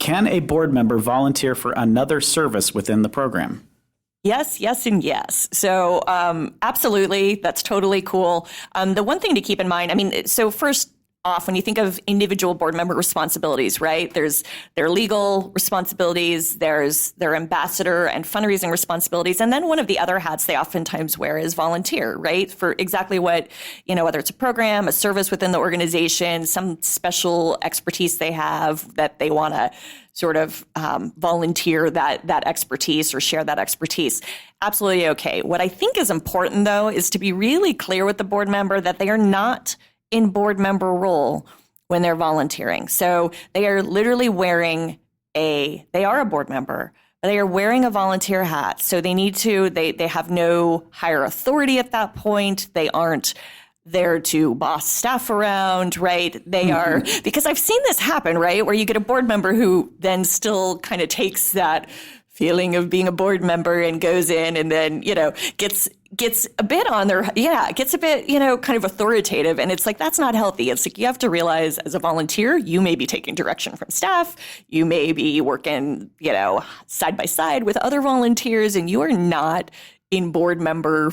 Can a board member volunteer for another service within the program? Yes, yes, and yes. So absolutely, that's totally cool. The one thing to keep in mind, I mean, so first off, when you think of individual board member responsibilities, right, there's their legal responsibilities, there's their ambassador and fundraising responsibilities, and then one of the other hats they oftentimes wear is volunteer, right, for exactly what, whether it's a program, a service within the organization, some special expertise they have that they want to sort of volunteer that expertise or share that expertise. Absolutely okay. What I think is important, though, is to be really clear with the board member that they are not in board member role when they're volunteering. So they are literally they are a board member, but they are wearing a volunteer hat. So they have no higher authority at that point. They aren't there to boss staff around, right? They are, because I've seen this happen, right? Where you get a board member who then still kind of takes that feeling of being a board member and goes in and then, gets a bit gets a bit, kind of authoritative. And it's like, that's not healthy. It's like, you have to realize as a volunteer, you may be taking direction from staff. You may be working, side by side with other volunteers, and you are not in board member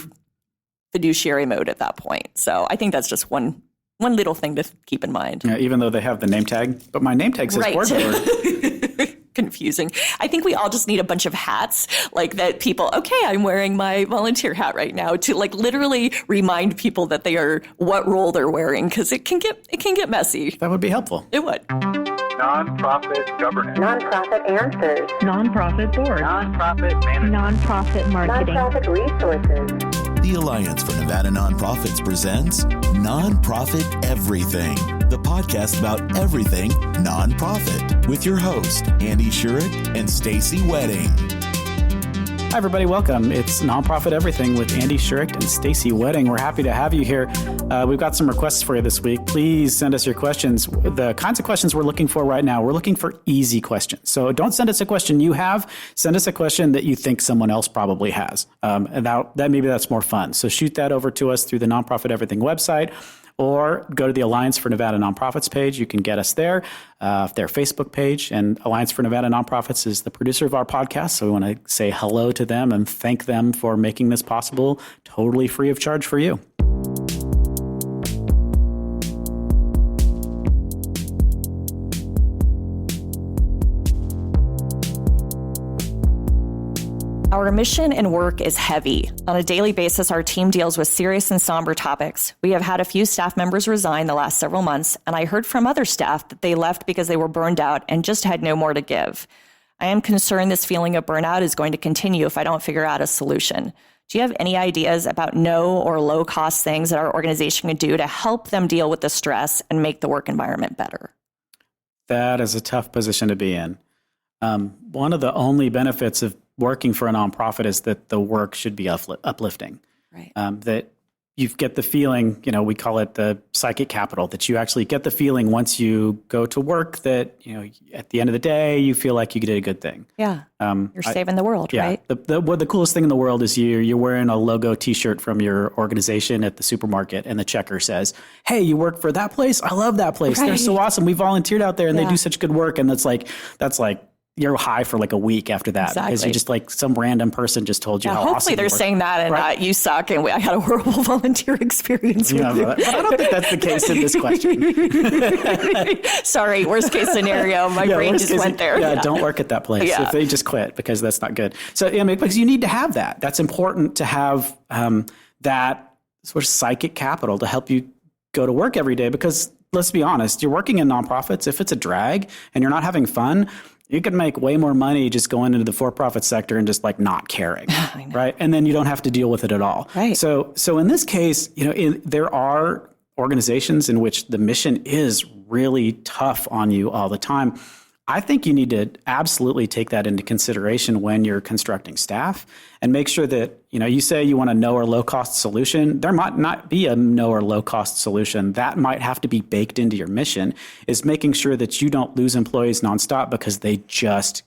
fiduciary mode at that point. So I think that's just one little thing to keep in mind. Yeah, even though they have the name tag, but my name tag says board member. Confusing. I think we all just need a bunch of hats like that people, okay, I'm wearing my volunteer hat right now to like literally remind people that they are what role they're wearing, because it can get messy. That would be helpful. It would. Nonprofit governance. Nonprofit answers. Nonprofit board. Nonprofit management. Nonprofit marketing. Nonprofit resources. The Alliance for Nevada Nonprofits presents Nonprofit Everything, the podcast about everything nonprofit, with your host, Andy Shurick and Stacey Wedding. Hi, everybody. Welcome. It's Nonprofit Everything with Andy Shurick and Stacey Wedding. We're happy to have you here. We've got some requests for you this week. Please send us your questions. The kinds of questions we're looking for right now, we're looking for easy questions. So don't send us a question you have. Send us a question that you think someone else probably has. And that maybe that's more fun. So shoot that over to us through the Nonprofit Everything website, or go to the Alliance for Nevada Nonprofits page. You can get us there, their Facebook page. And Alliance for Nevada Nonprofits is the producer of our podcast. So we want to say hello to them and thank them for making this possible, totally free of charge for you. Our mission and work is heavy. On a daily basis, our team deals with serious and somber topics. We have had a few staff members resign the last several months, and I heard from other staff that they left because they were burned out and just had no more to give. I am concerned this feeling of burnout is going to continue if I don't figure out a solution. Do you have any ideas about no or low cost things that our organization can do to help them deal with the stress and make the work environment better? That is a tough position to be in. One of the only benefits of working for a nonprofit is that the work should be uplifting. Right. That you get the feeling, we call it the psychic capital, that you actually get the feeling once you go to work that, at the end of the day, you feel like you did a good thing. Yeah. You're saving the world, right? The coolest thing in the world is you're wearing a logo T-shirt from your organization at the supermarket, and the checker says, "Hey, you work for that place? I love that place. Right. They're so awesome. We volunteered out there, and they do such good work." And that's like you're high for like a week after that, because you just like some random person just told you how awesome. Hopefully they're saying that and you suck and I had a horrible volunteer experience with you. But I don't think that's the case in this question. Sorry, worst case scenario. My brain just went there. Yeah, don't work at that place. If they just quit, because that's not good. So because you need to have that. That's important to have that sort of psychic capital to help you go to work every day, because let's be honest, you're working in nonprofits. If it's a drag and you're not having fun, you can make way more money just going into the for-profit sector and just like not caring, right? And then you don't have to deal with it at all. Right. So in this case, there are organizations in which the mission is really tough on you all the time. I think you need to absolutely take that into consideration when you're constructing staff, and make sure that, you say you want a no or low cost solution. There might not be a no or low cost solution. That might have to be baked into your mission, is making sure that you don't lose employees nonstop because they just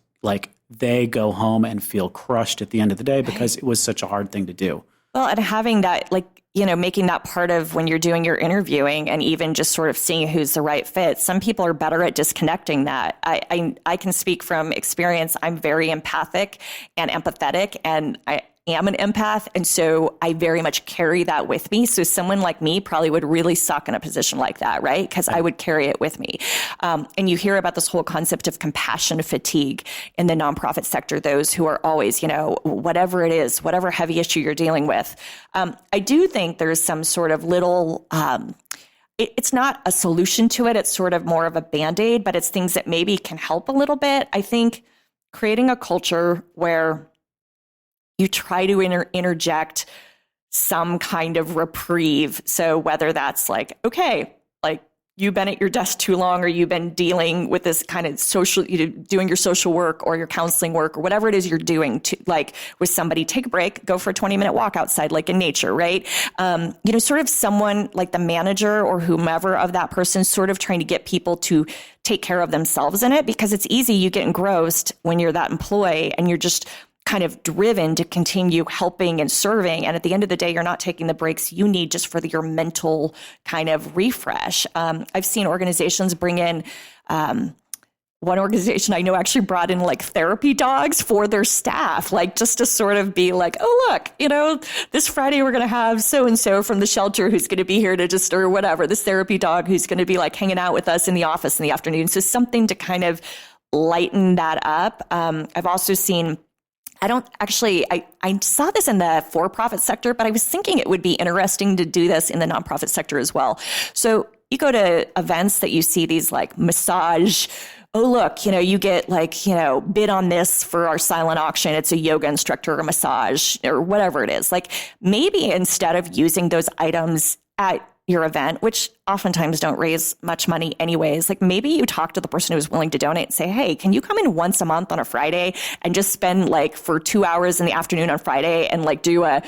they go home and feel crushed at the end of the day because it was such a hard thing to do. Well, and having that, making that part of when you're doing your interviewing and even just sort of seeing who's the right fit. Some people are better at disconnecting that. I can speak from experience. I'm very empathic and empathetic, and I am an empath. And so I very much carry that with me. So someone like me probably would really suck in a position like that, right? Because I would carry it with me. And you hear about this whole concept of compassion fatigue in the nonprofit sector, those who are always, whatever it is, whatever heavy issue you're dealing with. I do think there's some sort of little, it's not a solution to it. It's sort of more of a Band-Aid, but it's things that maybe can help a little bit. I think creating a culture where you try to interject some kind of reprieve. So whether that's like, okay, like you've been at your desk too long, or you've been dealing with this kind of social, doing your social work or your counseling work or whatever it is you're doing to, like with somebody, take a break, go for a 20-minute walk outside, like in nature, right? Sort of someone like the manager or whomever of that person sort of trying to get people to take care of themselves in it, because it's easy. You get engrossed when you're that employee and you're just kind of driven to continue helping and serving. And at the end of the day, you're not taking the breaks you need just for your mental kind of refresh. I've seen organizations bring in, one organization I know actually brought in like therapy dogs for their staff, like just to sort of be like, oh, look, this Friday we're going to have so-and-so from the shelter who's going to be here to just, or whatever, this therapy dog who's going to be like hanging out with us in the office in the afternoon. So something to kind of lighten that up. I've also seen, I saw this in the for-profit sector, but I was thinking it would be interesting to do this in the nonprofit sector as well. So you go to events that you see these like massage, oh, look, you get like, bid on this for our silent auction. It's a yoga instructor or a massage or whatever it is. Like maybe instead of using those items at your event, which oftentimes don't raise much money anyways, like maybe you talk to the person who's willing to donate and say, hey, can you come in once a month on a Friday and just spend like for 2 hours in the afternoon on Friday and like do a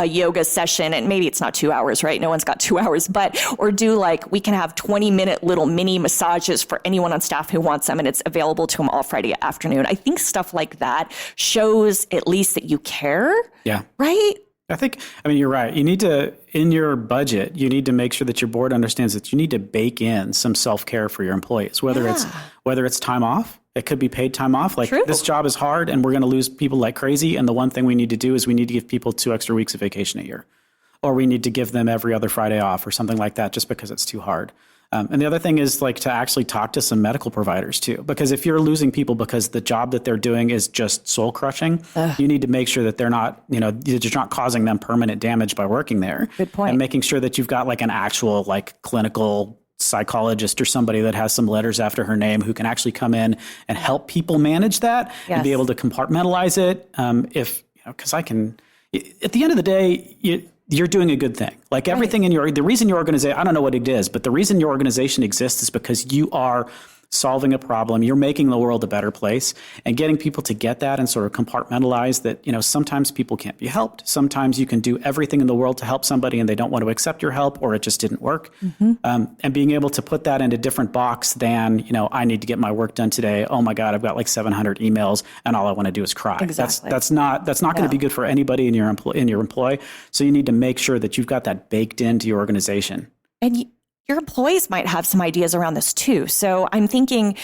yoga session? And maybe it's not 2 hours, right? No one's got 2 hours, or do like, we can have 20-minute little mini massages for anyone on staff who wants them, and it's available to them all Friday afternoon. I think stuff like that shows at least that you care. Yeah. Right? You're right. You need to, in your budget, you need to make sure that your board understands that you need to bake in some self-care for your employees, whether it's time off. It could be paid time off. Like True. This job is hard and we're going to lose people like crazy. And the one thing we need to do is we need to give people 2 extra weeks of vacation a year, or we need to give them every other Friday off or something like that, just because it's too hard. And the other thing is like to actually talk to some medical providers too, because if you're losing people because the job that they're doing is just soul crushing, you need to make sure that they're not, you're not causing them permanent damage by working there. Good point. And making sure that you've got like an actual like clinical psychologist or somebody that has some letters after her name who can actually come in and help people manage that and be able to compartmentalize it. Because at the end of the day, you're doing a good thing. Like everything the reason your organization, I don't know what it is, but the reason your organization exists is because you are solving a problem. You're making the world a better place, and getting people to get that and sort of compartmentalize that, sometimes people can't be helped. Sometimes you can do everything in the world to help somebody and they don't want to accept your help, or it just didn't work. Mm-hmm. And being able to put that in a different box than, I need to get my work done today. Oh my God, I've got like 700 emails and all I want to do is cry. Exactly. That's not going to be good for anybody in your employ. So you need to make sure that you've got that baked into your organization. And your employees might have some ideas around this too. So I'm thinking,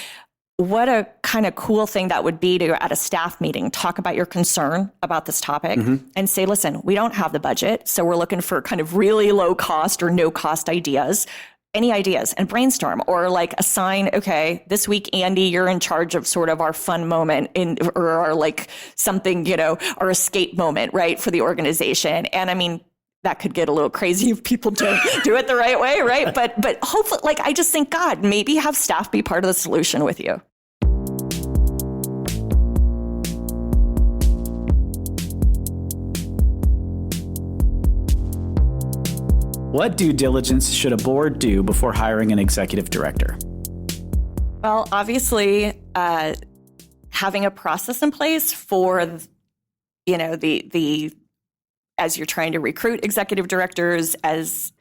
what a kind of cool thing that would be to, at a staff meeting, talk about your concern about this topic and say, listen, we don't have the budget, so we're looking for kind of really low cost or no cost ideas. Any ideas? And brainstorm, or like assign, okay, this week, Andy, you're in charge of sort of our fun moment or our like something, our escape moment, right, for the organization. And that could get a little crazy if people don't do it the right way, right? But hopefully, like, I just think, God, maybe have staff be part of the solution with you. What due diligence should a board do before hiring an executive director? Well, obviously, having a process in place for, the as you're trying to recruit executive directors, as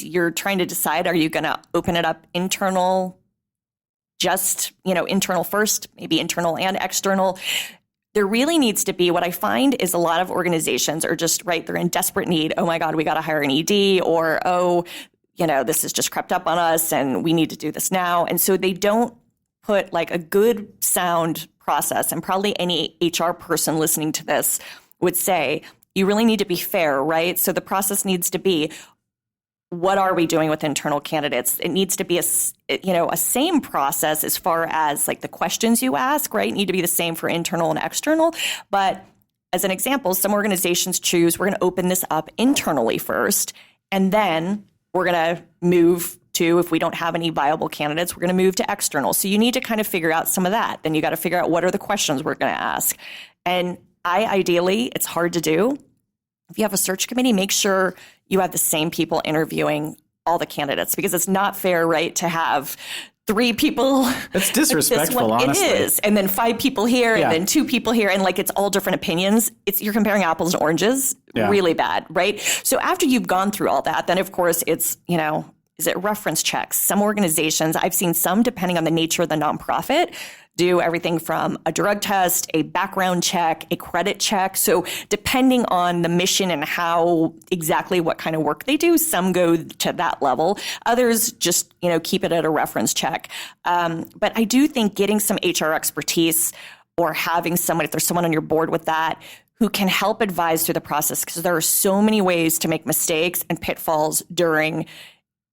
you're trying to decide, are you going to open it up internal, just, internal first, maybe internal and external? there really needs to be, what I find is a lot of organizations are just, right, they're in desperate need. Oh my God, we got to hire an ED, or, oh, this has just crept up on us and we need to do this now. And so they don't put like a good sound process. And probably any HR person listening to this would say, you really need to be fair, right? So the process needs to be, what are we doing with internal candidates? It needs to be a same process as far as like the questions you ask, right? Need to be the same for internal and external. But as an example, some organizations choose, we're going to open this up internally first, and then we're going to move to, if we don't have any viable candidates, we're going to move to external. So you need to kind of figure out some of that. Then you got to figure out what are the questions we're going to ask. And ideally, it's hard to do. If you have a search committee, make sure you have the same people interviewing all the candidates, because it's not fair, right, to have 3 people. It's disrespectful, honestly. It is. And then 5 people here, and then 2 people here, and like it's all different opinions. You're comparing apples and oranges. Really bad, right? So after you've gone through all that, then of course it's, is it reference checks? Some organizations, I've seen some, depending on the nature of the nonprofit, do everything from a drug test, a background check, a credit check. So depending on the mission and exactly what kind of work they do, some go to that level. Others just, keep it at a reference check. But I do think getting some HR expertise, or having someone, if there's someone on your board with that, who can help advise through the process, because there are so many ways to make mistakes and pitfalls during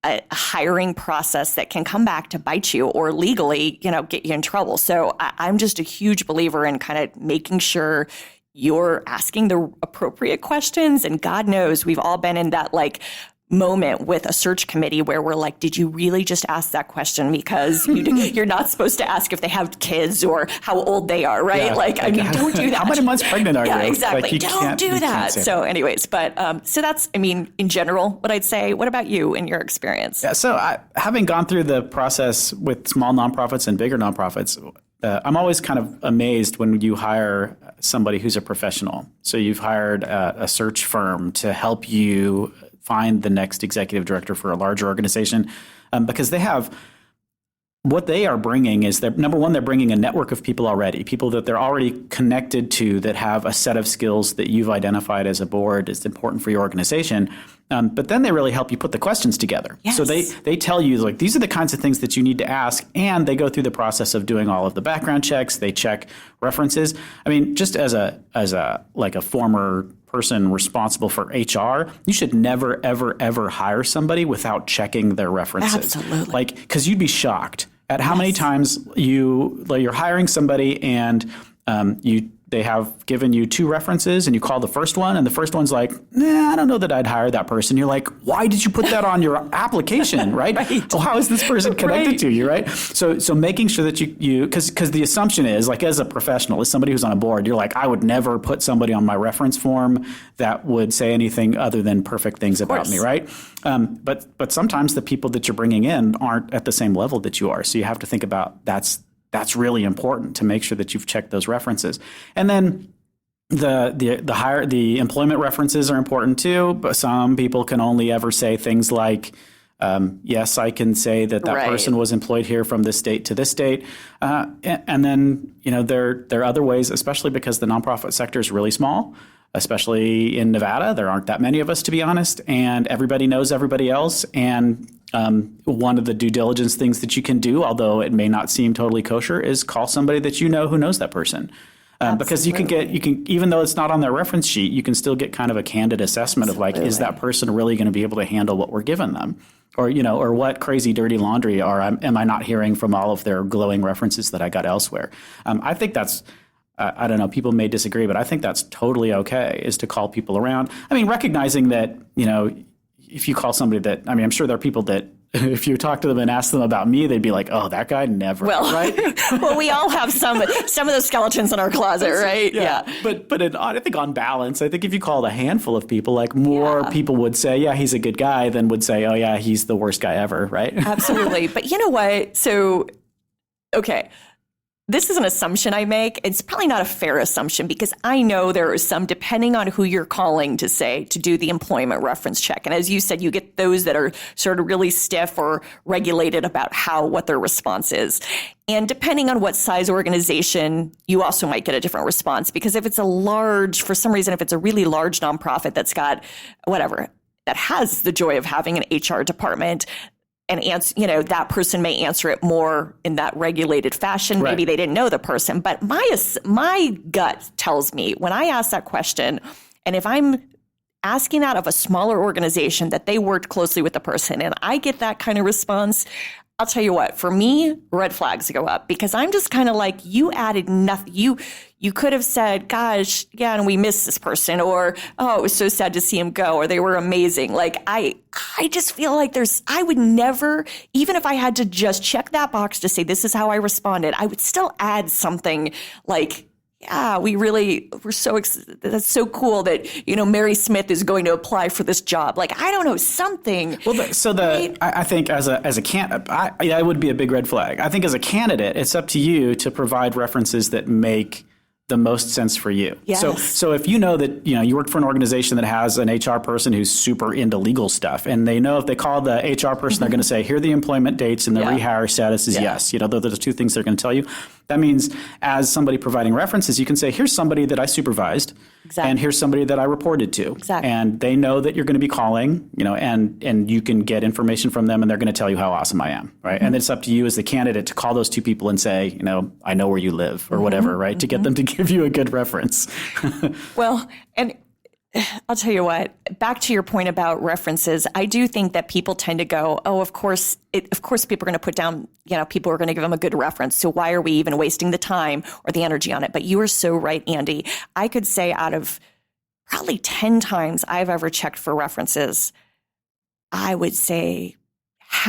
a hiring process that can come back to bite you, or legally, get you in trouble. So I'm just a huge believer in kind of making sure you're asking the appropriate questions. And God knows we've all been in that like moment with a search committee where we're like, did you really just ask that question? Because you're not supposed to ask if they have kids or how old they are, right? Yeah, don't do that. How many months pregnant are you? Yeah, exactly. Like, don't do that. So anyways, but so that's, in general, what I'd say. What about you in your experience? Yeah, so having gone through the process with small nonprofits and bigger nonprofits, I'm always kind of amazed when you hire somebody who's a professional. So you've hired a search firm to help you find the next executive director for a larger organization, because they have, what they are bringing is, number one, they're bringing a network of people already, people that they're already connected to, that have a set of skills that you've identified as a board is important for your organization. But then they really help you put the questions together. Yes. So they tell you, like, these are the kinds of things that you need to ask, and they go through the process of doing all of the background checks. They check references. Just as a former person responsible for HR, you should never, ever, ever hire somebody without checking their references. Absolutely. Because you'd be shocked at how many times you're hiring somebody and they have given you 2 references, and you call the first one, and the first one's like, I don't know that I'd hire that person. You're like, why did you put that on your application, right? Right. Well, how is this person connected to you, right? So making sure that you because the assumption is, like, as a professional, as somebody who's on a board, you're like, I would never put somebody on my reference form that would say anything other than perfect things about me, right? But sometimes the people that you're bringing in aren't at the same level that you are. So you have to think about that's really important, to make sure that you've checked those references. And then the employment references are important too, but some people can only ever say things like, yes, I can say that person was employed here from this date to this date. And then, there are other ways, especially because the nonprofit sector is really small, especially in Nevada. There aren't that many of us, to be honest, and everybody knows everybody else. And one of the due diligence things that you can do, although it may not seem totally kosher, is call somebody that you know who knows that person. Because you can, even though it's not on their reference sheet, you can still get kind of a candid assessment of, like, is that person really going to be able to handle what we're giving them? Or, or what crazy dirty laundry am I not hearing from all of their glowing references that I got elsewhere? I think that's, I don't know, people may disagree, but I think that's totally okay, is to call people around. Recognizing that, if you call somebody that, I'm sure there are people that, if you talk to them and ask them about me, they'd be like, oh, that guy never, right? Well, we all have some of those skeletons in our closet, right? Yeah. But I think on balance, I think if you called a handful of people, like, more people would say, yeah, he's a good guy, than would say, oh, yeah, he's the worst guy ever, right? Absolutely. But you know what? So, okay. this is an assumption I make. It's probably not a fair assumption because I know there are some, depending on who you're calling to do the employment reference check. And as you said, you get those that are sort of really stiff or regulated about what their response is. And depending on what size organization, you also might get a different response, because if it's for some reason, if it's a really large nonprofit that's got that has the joy of having an HR department, and that person may answer it more in that regulated fashion. Right. Maybe they didn't know the person, but my gut tells me when I ask that question, and if I'm asking that of a smaller organization that they worked closely with the person, and I get that kind of response, I'll tell you what, for me, red flags go up, because I'm just kind of like, you added nothing. You could have said, gosh, yeah, and we missed this person, or, oh, it was so sad to see him go, or they were amazing. Like, I just feel like I would never, even if I had to just check that box to say, this is how I responded, I would still add something like, yeah, that's so cool that, Mary Smith is going to apply for this job. Like, I don't know, something. Well, I think as a candidate, that would be a big red flag. I think as a candidate, it's up to you to provide references that make the most sense for you. Yes. So if you know that, you work for an organization that has an HR person who's super into legal stuff, and they know if they call the HR person, they're going to say, here are the employment dates and the rehire status is yes. Those are the two things they're going to tell you. That means as somebody providing references, you can say, here's somebody that I supervised. Exactly. And here's somebody that I reported to. Exactly. And they know that you're going to be calling, and you can get information from them, and they're going to tell you how awesome I am, right? And it's up to you as the candidate to call those two people and say, I know where you live or whatever, right? To get them to give you a good reference. Well, and I'll tell you what, back to your point about references, I do think that people tend to go, oh, of course people are going to put down, people are going to give them a good reference. So why are we even wasting the time or the energy on it? But you are so right, Andy. I could say out of probably 10 times I've ever checked for references, I would say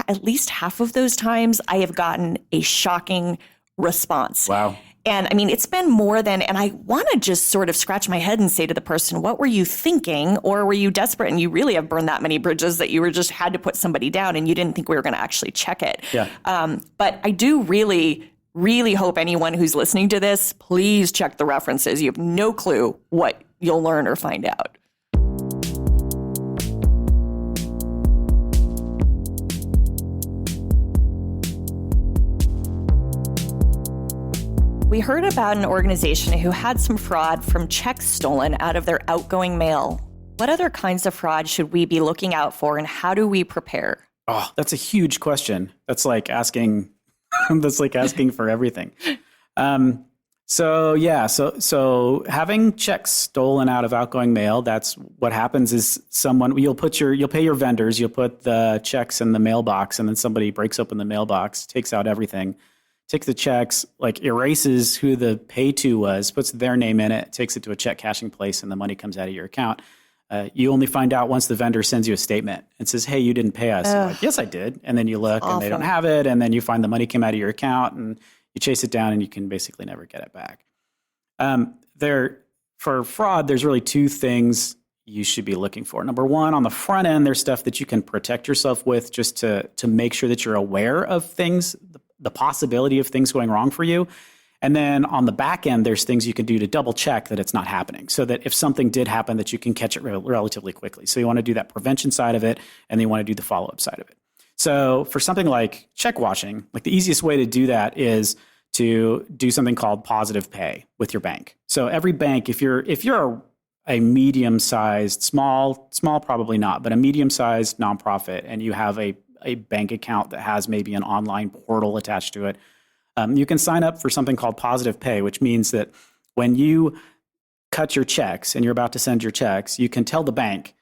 at least half of those times I have gotten a shocking response. Wow. And I mean, it's been more than, and I want to just sort of scratch my head and say to the person, what were you thinking? Or were you desperate and you really have burned that many bridges that you were just had to put somebody down and you didn't think we were going to actually check it? Yeah. But I do really, really hope anyone who's listening to this, please check the references. You have no clue what you'll learn or find out. We heard about an organization who had some fraud from checks stolen out of their outgoing mail. What other kinds of fraud should we be looking out for, and how do we prepare? Oh, that's a huge question. That's like asking for everything. So having checks stolen out of outgoing mail, that's what happens is you'll pay your vendors, you'll put the checks in the mailbox, and then somebody breaks open the mailbox, takes out everything, takes the checks, erases who the pay to was, puts their name in it, takes it to a check cashing place, and the money comes out of your account. You only find out once the vendor sends you a statement and says, hey, you didn't pay us. You're like, yes, I did. And then you look and they don't have it. And then you find the money came out of your account and you chase it down and you can basically never get it back. For fraud, there's really two things you should be looking for. Number one, on the front end, there's stuff that you can protect yourself with just to make sure that you're aware of things, the possibility of things going wrong for you. And then on the back end, there's things you can do to double check that it's not happening, so that if something did happen, that you can catch it relatively quickly. So you want to do that prevention side of it, and then you want to do the follow-up side of it. So for something like check washing, the easiest way to do that is to do something called positive pay with your bank. So every bank, if you're a medium-sized, small probably not, but a medium-sized nonprofit, and you have a bank account that has maybe an online portal attached to it, you can sign up for something called positive pay, which means that when you cut your checks and you're about to send your checks, you can tell the bank,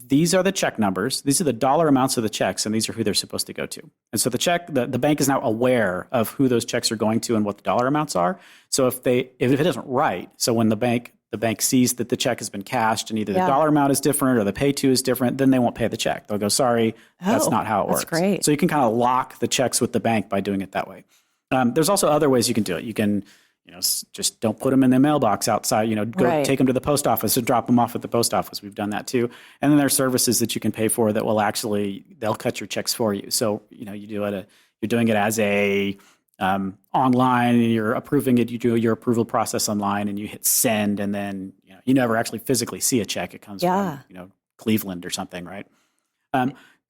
these are the check numbers, these are the dollar amounts of the checks, and these are who they're supposed to go to. And so the bank is now aware of who those checks are going to and what the dollar amounts are. So if it isn't right, so when the bank sees that the check has been cashed and either the dollar amount is different or the pay to is different, then they won't pay the check. They'll go, sorry, that's not how it works. That's great. So you can kind of lock the checks with the bank by doing it that way. There's also other ways you can do it. You can, just don't put them in the mailbox outside, take them to the post office and drop them off at the post office. We've done that too. And then there's services that you can pay for that will they'll cut your checks for you. So, you're doing it as a online and you're approving it, you do your approval process online and you hit send, and then you never actually physically see a check. It comes from Cleveland or something, right?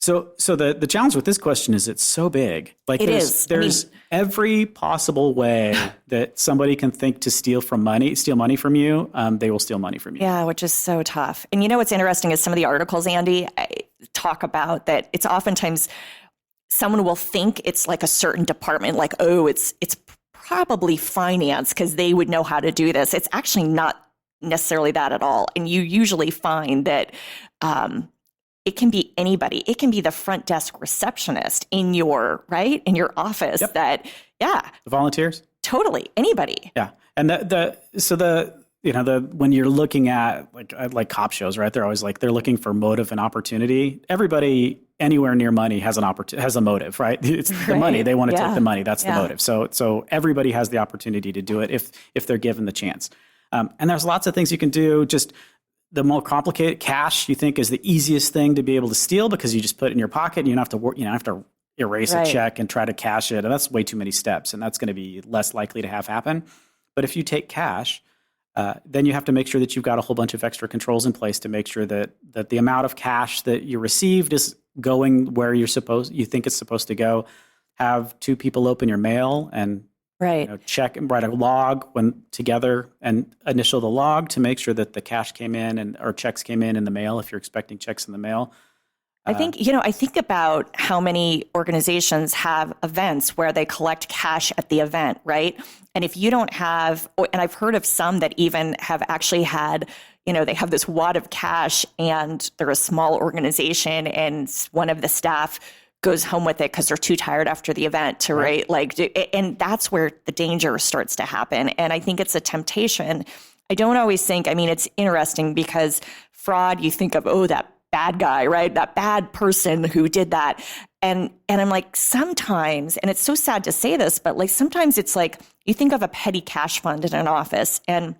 So the challenge with this question is it's so big. Like there's every possible way that somebody can think to steal money from you. They will steal money from you. Yeah, which is so tough. And what's interesting is some of the articles, Andy, talk about that it's oftentimes someone will think it's like a certain department, like, oh, it's probably finance because they would know how to do this. It's actually not necessarily that at all. And you usually find that it can be anybody. It can be the front desk receptionist in your office. Yep. The volunteers? Totally. Anybody. Yeah. And when you're looking at like cop shows, right? They're always they're looking for motive and opportunity. Everybody anywhere near money has a motive, right? It's the money. They want to take the money. That's the motive. So everybody has the opportunity to do it if they're given the chance. And there's lots of things you can do. Just the more complicated, cash you think is the easiest thing to be able to steal because you just put it in your pocket and you don't have to work, have to erase a check and try to cash it. And that's way too many steps. And that's going to be less likely to have happen. But if you take cash, then you have to make sure that you've got a whole bunch of extra controls in place to make sure that the amount of cash that you received is going where you think it's supposed to go. Have 2 people open your mail and check and write a log together and initial the log to make sure that the cash came in or checks came in the mail if you're expecting checks in the mail. I think about how many organizations have events where they collect cash at the event, right? And if you don't have, and I've heard of some that even have actually had, they have this wad of cash and they're a small organization and one of the staff goes home with it because they're too tired after the event to and that's where the danger starts to happen. And I think it's a temptation. I don't always think, it's interesting because fraud, you think of, that bad guy, right? That bad person who did that. And I'm like, sometimes, and it's so sad to say this, but sometimes it's you think of a petty cash fund in an office and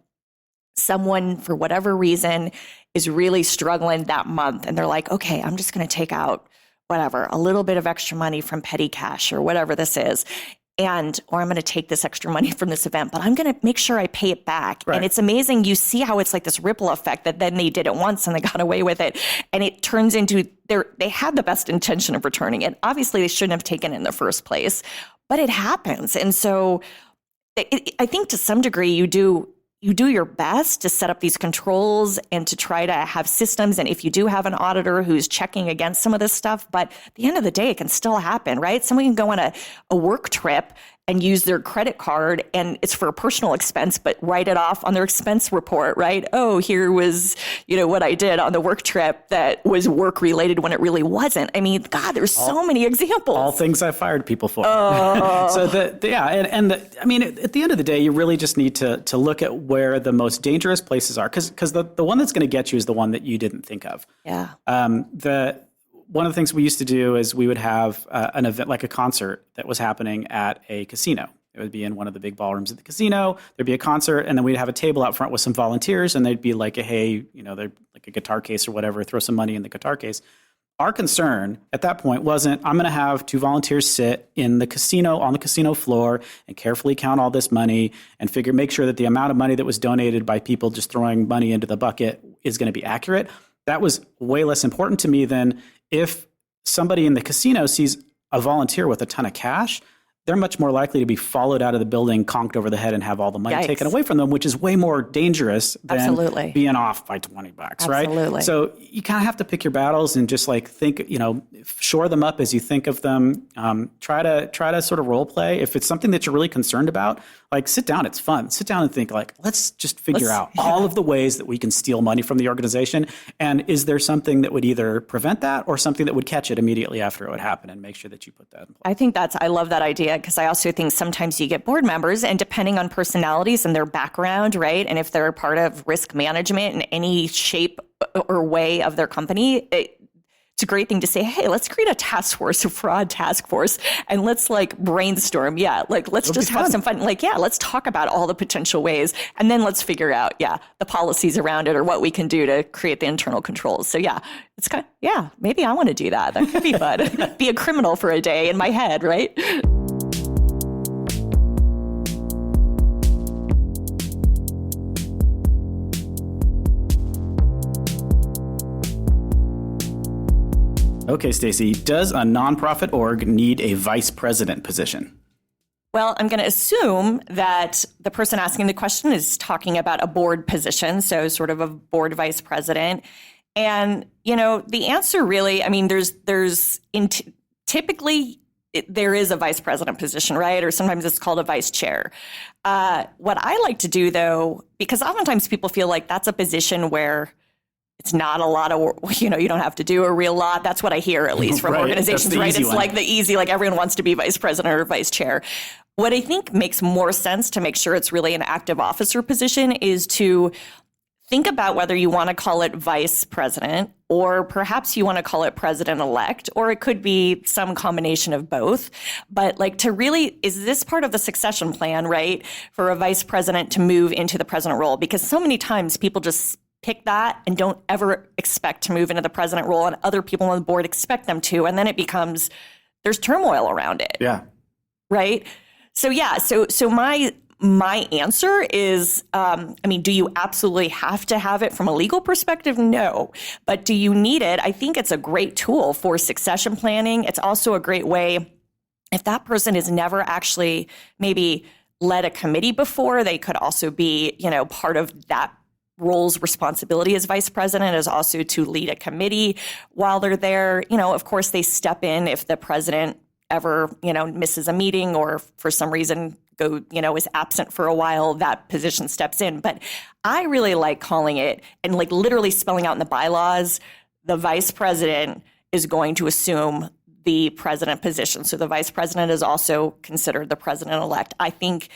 someone, for whatever reason, is really struggling that month. And they're like, okay, I'm just going to take out a little bit of extra money from petty cash or whatever this is. Or I'm going to take this extra money from this event, but I'm going to make sure I pay it back. Right. And it's amazing. You see how it's like this ripple effect that then they did it once and they got away with it. And it turns into they had the best intention of returning it. Obviously, they shouldn't have taken it in the first place, but it happens. And so I think to some degree you do your best to set up these controls and to try to have systems. And if you do have an auditor who's checking against some of this stuff, but at the end of the day, it can still happen, right? Someone can go on a work trip and use their credit card and it's for a personal expense, but write it off on their expense report, right? Oh, here was, what I did on the work trip that was work related when it really wasn't. God, there's so many examples. All things I fired people for. So at the end of the day, you really just need to look at where the most dangerous places are. Cause the one that's going to get you is the one that you didn't think of. Yeah. One of the things we used to do is we would have an event like a concert that was happening at a casino. It would be in one of the big ballrooms at the casino. There'd be a concert, and then we'd have a table out front with some volunteers, and they'd be like, they're like a guitar case or whatever, throw some money in the guitar case. Our concern at that point wasn't, I'm going to have 2 volunteers sit in the casino, on the casino floor, and carefully count all this money and make sure that the amount of money that was donated by people just throwing money into the bucket is going to be accurate. That was way less important to me than if somebody in the casino sees a volunteer with a ton of cash, they're much more likely to be followed out of the building, conked over the head, and have all the money taken away from them, which is way more dangerous than being off by $20, right? Absolutely. So you kind of have to pick your battles and just think, shore them up as you think of them. Try to sort of role play. If it's something that you're really concerned about, sit down. It's fun. Sit down and think let's just figure out all of the ways that we can steal money from the organization. And is there something that would either prevent that or something that would catch it immediately after it would happen, and make sure that you put that in place? I think I love that idea. Because I also think sometimes you get board members, and depending on personalities and their background, right? And if they're part of risk management in any shape or way of their company, it's a great thing to say, hey, let's create a task force, a fraud task force, and let's brainstorm. Yeah, let's just have some fun. Let's talk about all the potential ways, and then let's figure out, the policies around it or what we can do to create the internal controls. So it's maybe I want to do that. That could be fun. Be a criminal for a day in my head, right? Okay, Stacey, does a nonprofit org need a vice president position? Well, I'm going to assume that the person asking the question is talking about a board position, so sort of a board vice president. And, the answer really, I mean, typically there is a vice president position, right? Or sometimes it's called a vice chair. What I like to do, though, because oftentimes people feel like that's a position where it's not a lot of, you don't have to do a real lot. That's what I hear, at least from organizations, right? It's like the easy, like everyone wants to be vice president or vice chair. What I think makes more sense to make sure it's really an active officer position is to think about whether you want to call it vice president, or perhaps you want to call it president-elect, or it could be some combination of both. But is this part of the succession plan, right, for a vice president to move into the president role? Because so many times people just pick that and don't ever expect to move into the president role, and other people on the board expect them to, and then it becomes, there's turmoil around it. Yeah. Right? So my answer is, do you absolutely have to have it from a legal perspective? No. But do you need it? I think it's a great tool for succession planning. It's also a great way, if that person has never actually maybe led a committee before, they could also be, part of that role's responsibility as vice president is also to lead a committee while they're there. Of course, they step in if the president ever, misses a meeting or for some reason is absent for a while, that position steps in. But I really like calling it and literally spelling out in the bylaws, the vice president is going to assume the president position. So the vice president is also considered the president-elect. I think,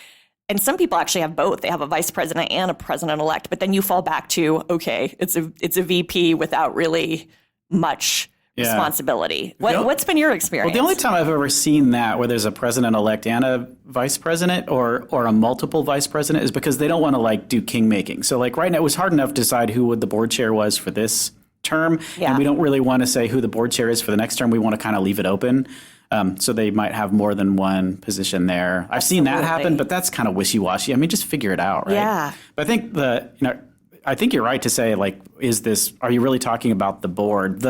and some people actually have both. They have a vice president and a president-elect, but then you fall back to, okay, it's a VP without really much responsibility. What's been your experience? Well, the only time I've ever seen that where there's a president-elect and a vice president or a multiple vice president is because they don't want to do king-making. So right now it was hard enough to decide who the board chair was for this term. Yeah. And we don't really want to say who the board chair is for the next term. We want to kind of leave it open. So they might have more than one position there. I've seen that happen, but that's kind of wishy-washy. Just figure it out, right? Yeah. But I think I think you're right to say, are you really talking about the board?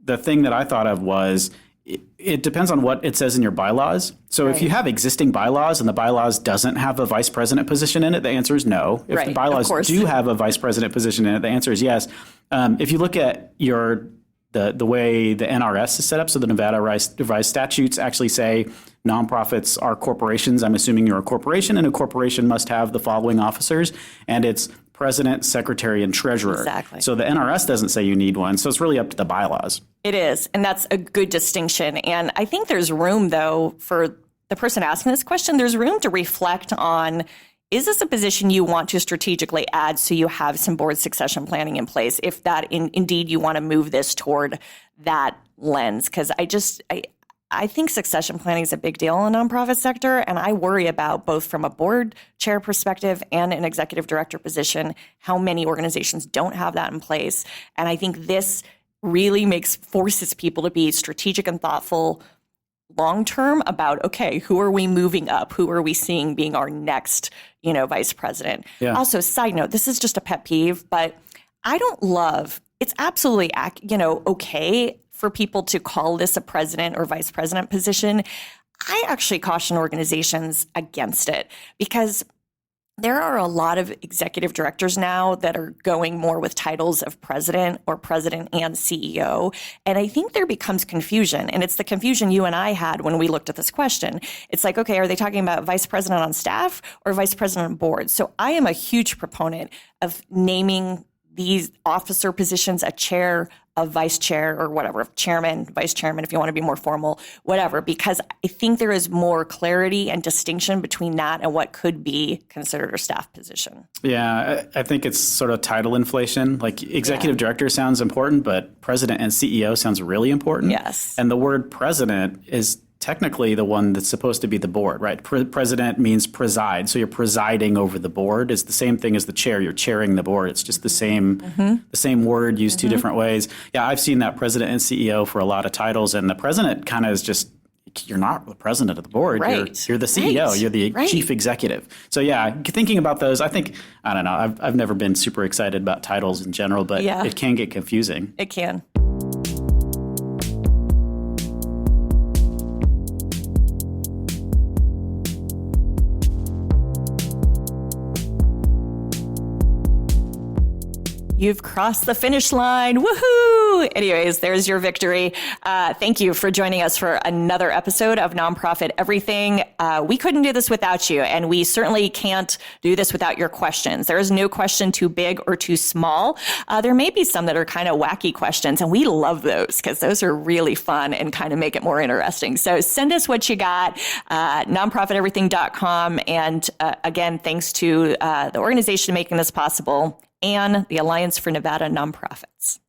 The thing that I thought of was it depends on what it says in your bylaws. So if you have existing bylaws and the bylaws doesn't have a vice president position in it, the answer is no. If the bylaws do have a vice president position in it, the answer is yes. If you look at the way the NRS is set up, so the Nevada revised statutes actually say nonprofits are corporations. I'm assuming you're a corporation, and a corporation must have the following officers, and it's president, secretary, and treasurer. Exactly. So the NRS doesn't say you need one, so it's really up to the bylaws. It is, and that's a good distinction. And I think there's room, though, for the person asking this question, there's room to reflect on, is this a position you want to strategically add so you have some board succession planning in place, if that indeed you want to move this toward that lens? Because I think succession planning is a big deal in the nonprofit sector, and I worry about, both from a board chair perspective and an executive director position, how many organizations don't have that in place. And I think this really forces people to be strategic and thoughtful long-term about, okay, who are we moving up? Who are we seeing being our next, vice president? Yeah. Also, side note, this is just a pet peeve, but I don't love, it's absolutely, okay for people to call this a president or vice president position. I actually caution organizations against it, because there are a lot of executive directors now that are going more with titles of president or president and CEO. And I think there becomes confusion. And it's the confusion you and I had when we looked at this question. It's like, okay, are they talking about vice president on staff or vice president on board? So I am a huge proponent of naming these officer positions a chair, a vice chair, or whatever, chairman, vice chairman, if you want to be more formal, whatever, because I think there is more clarity and distinction between that and what could be considered a staff position. Yeah, I think it's sort of title inflation. Executive director sounds important, but president and CEO sounds really important. Yes. And the word president is technically the one that's supposed to be the board, right? President means preside. So you're presiding over the board. It's the same thing as the chair. You're chairing the board. It's just the same word used two different ways. Yeah, I've seen that president and CEO for a lot of titles, and the president kind of is just, you're not the president of the board. Right. You're the CEO. Right. You're the chief executive. So yeah, thinking about those, I don't know. I've never been super excited about titles in general, but it can get confusing. It can. You've crossed the finish line. Woohoo! Anyways, there's your victory. Thank you for joining us for another episode of Nonprofit Everything. We couldn't do this without you, and we certainly can't do this without your questions. There is no question too big or too small. There may be some that are kind of wacky questions, and we love those because those are really fun and kind of make it more interesting. So send us what you got, nonprofiteverything.com. And again, thanks to the organization making this possible and the Alliance for Nevada Nonprofits.